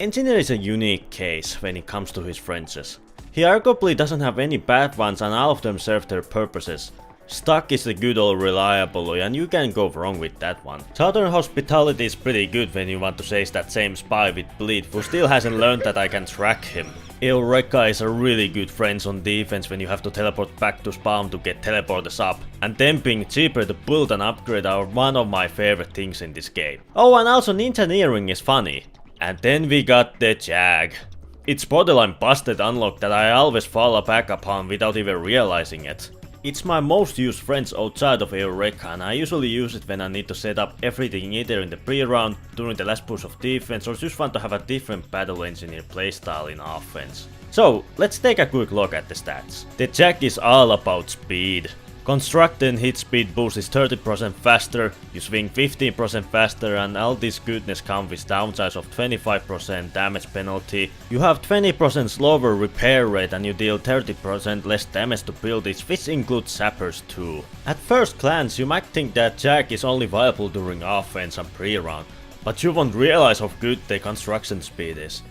Engineer is a unique case when it comes to his friends. He arguably doesn't have any bad ones and all of them serve their purposes. Stuck is the good old reliable and you can't go wrong with that one. Southern Hospitality is pretty good when you want to chase that same spy with Bleed who still hasn't learned that I can track him. Eureka is a really good friend on defense when you have to teleport back to spawn to get teleporters up. And them being cheaper to build and upgrade are one of my favorite things in this game. Oh, and also engineering is funny. And then we got the Jag. It's borderline busted unlock that I always fall back upon without even realizing it. It's my most used friends outside of Eureka and I usually use it when I need to set up everything either in the pre-round, during the last push of defense or just want to have a different battle engineer playstyle in offense. So, let's take a quick look at the stats. The Jag is all about speed. Construct and hit speed boost is 30% faster, you swing 15% faster and all this goodness comes with downsides of 25% damage penalty. You have 20% slower repair rate and you deal 30% less damage to buildings, which includes sappers too. At first glance you might think that Jag is only viable during offense and pre-round, but you won't realize how good the construction speed is.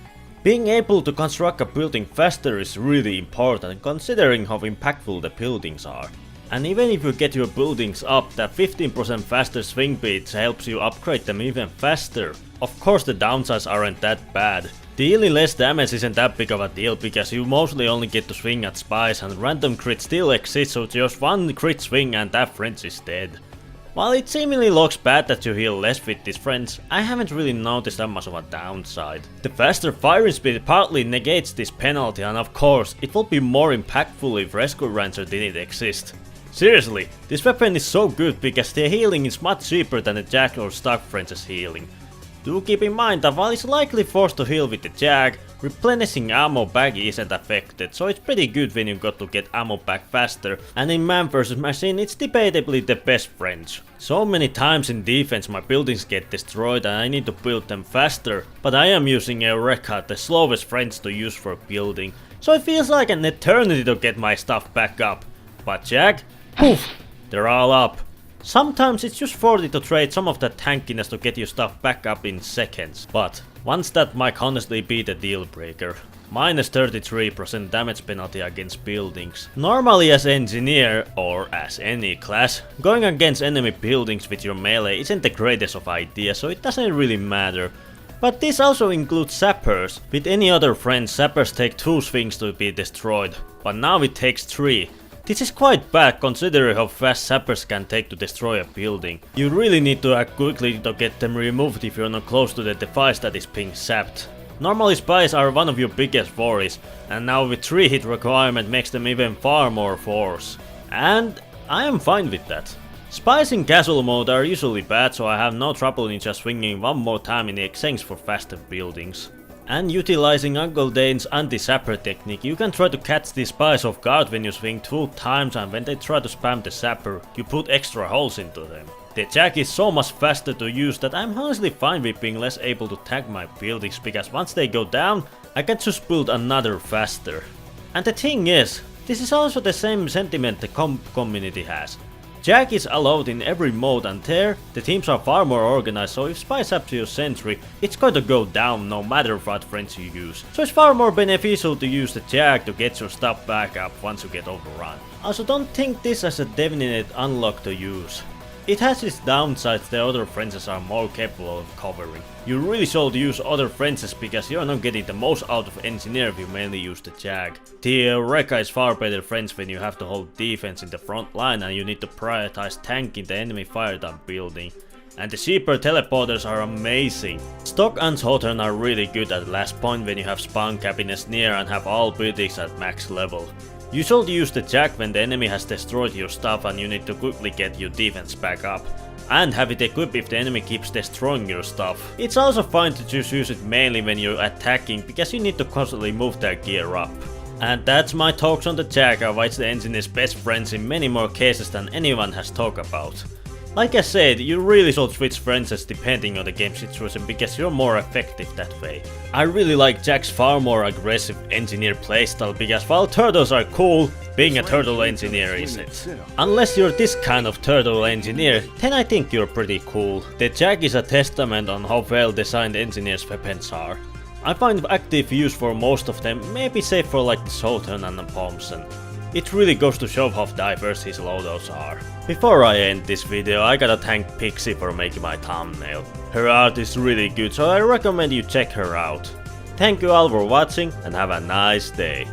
Being able to construct a building faster is really important considering how impactful the buildings are. And even if you get your buildings up, that 15% faster swing speed helps you upgrade them even faster. Of course the downsides aren't that bad. Dealing less damage isn't that big of a deal because you mostly only get to swing at spies and random crits still exist, so just one crit swing and that friend is dead. While it seemingly looks bad that you heal less with these friends, I haven't really noticed that much of a downside. The faster firing speed partly negates this penalty and of course it will be more impactful if Rescue Ranger didn't exist. Seriously, this weapon is so good because the healing is much cheaper than the Jag or Stuck Friends' healing. Do keep in mind that while it's likely forced to heal with the Jag, replenishing ammo back isn't affected, so it's pretty good when you got to get ammo back faster, and in man vs machine it's debatably the best friend. So many times in defense my buildings get destroyed and I need to build them faster, but I am using Eureka, the slowest friends to use for building, so it feels like an eternity to get my stuff back up. But Jag? Poof! They're all up. Sometimes it's just worth it to trade some of that tankiness to get your stuff back up in seconds. But once that might honestly be the deal breaker. Minus 33% damage penalty against buildings. Normally as engineer, or as any class, going against enemy buildings with your melee isn't the greatest of ideas, so it doesn't really matter. But this also includes sappers. With any other friend, sappers take 2 swings to be destroyed, but now it takes 3. This is quite bad considering how fast sappers can take to destroy a building. You really need to act quickly to get them removed if you're not close to the device that is being sapped. Normally spies are one of your biggest worries, and now with 3 hit requirement makes them even far more force. And I am fine with that. Spies in casual mode are usually bad, so I have no trouble in just swinging one more time in the exchange for faster buildings. And utilizing Uncle Dane's anti-sapper technique, you can try to catch these spies off guard when you swing 2 times, and when they try to spam the sapper, you put extra holes into them. The Jag is so much faster to use that I'm honestly fine with being less able to tag my buildings, because once they go down, I can just build another faster. And the thing is, this is also the same sentiment the community has. Jag is allowed in every mode and there, the teams are far more organized, so if spies up to your sentry, it's going to go down no matter what friends you use. So it's far more beneficial to use the Jag to get your stuff back up once you get overrun. Also don't think this as a definite unlock to use. It has its downsides the other friends are more capable of covering. You really should use other friends because you're not getting the most out of engineer if you mainly use the Jag. The Eureka is far better friends when you have to hold defense in the front line and you need to prioritize tanking the enemy fire down building. And the cheaper teleporters are amazing. Stock and Southern are really good at the last point when you have spawn cabinets near and have all buildings at max level. You should use the Jag when the enemy has destroyed your stuff and you need to quickly get your defense back up. And have it equipped if the enemy keeps destroying your stuff. It's also fine to just use it mainly when you're attacking because you need to constantly move their gear up. And that's my talks on the Jag, why it's the engineer's best friends in many more cases than anyone has talked about. Like I said, you really should switch friends depending on the game situation because you're more effective that way. I really like Jag's far more aggressive engineer playstyle because while turtles are cool, being a turtle engineer isn't. Unless you're this kind of turtle engineer, then I think you're pretty cool. The Jag is a testament on how well designed engineers' weapons are. I find active use for most of them, maybe save for like the Southern and the Thompson. It really goes to show how diverse his loadouts are. Before I end this video, I gotta thank Pixie for making my thumbnail. Her art is really good, so I recommend you check her out. Thank you all for watching and have a nice day.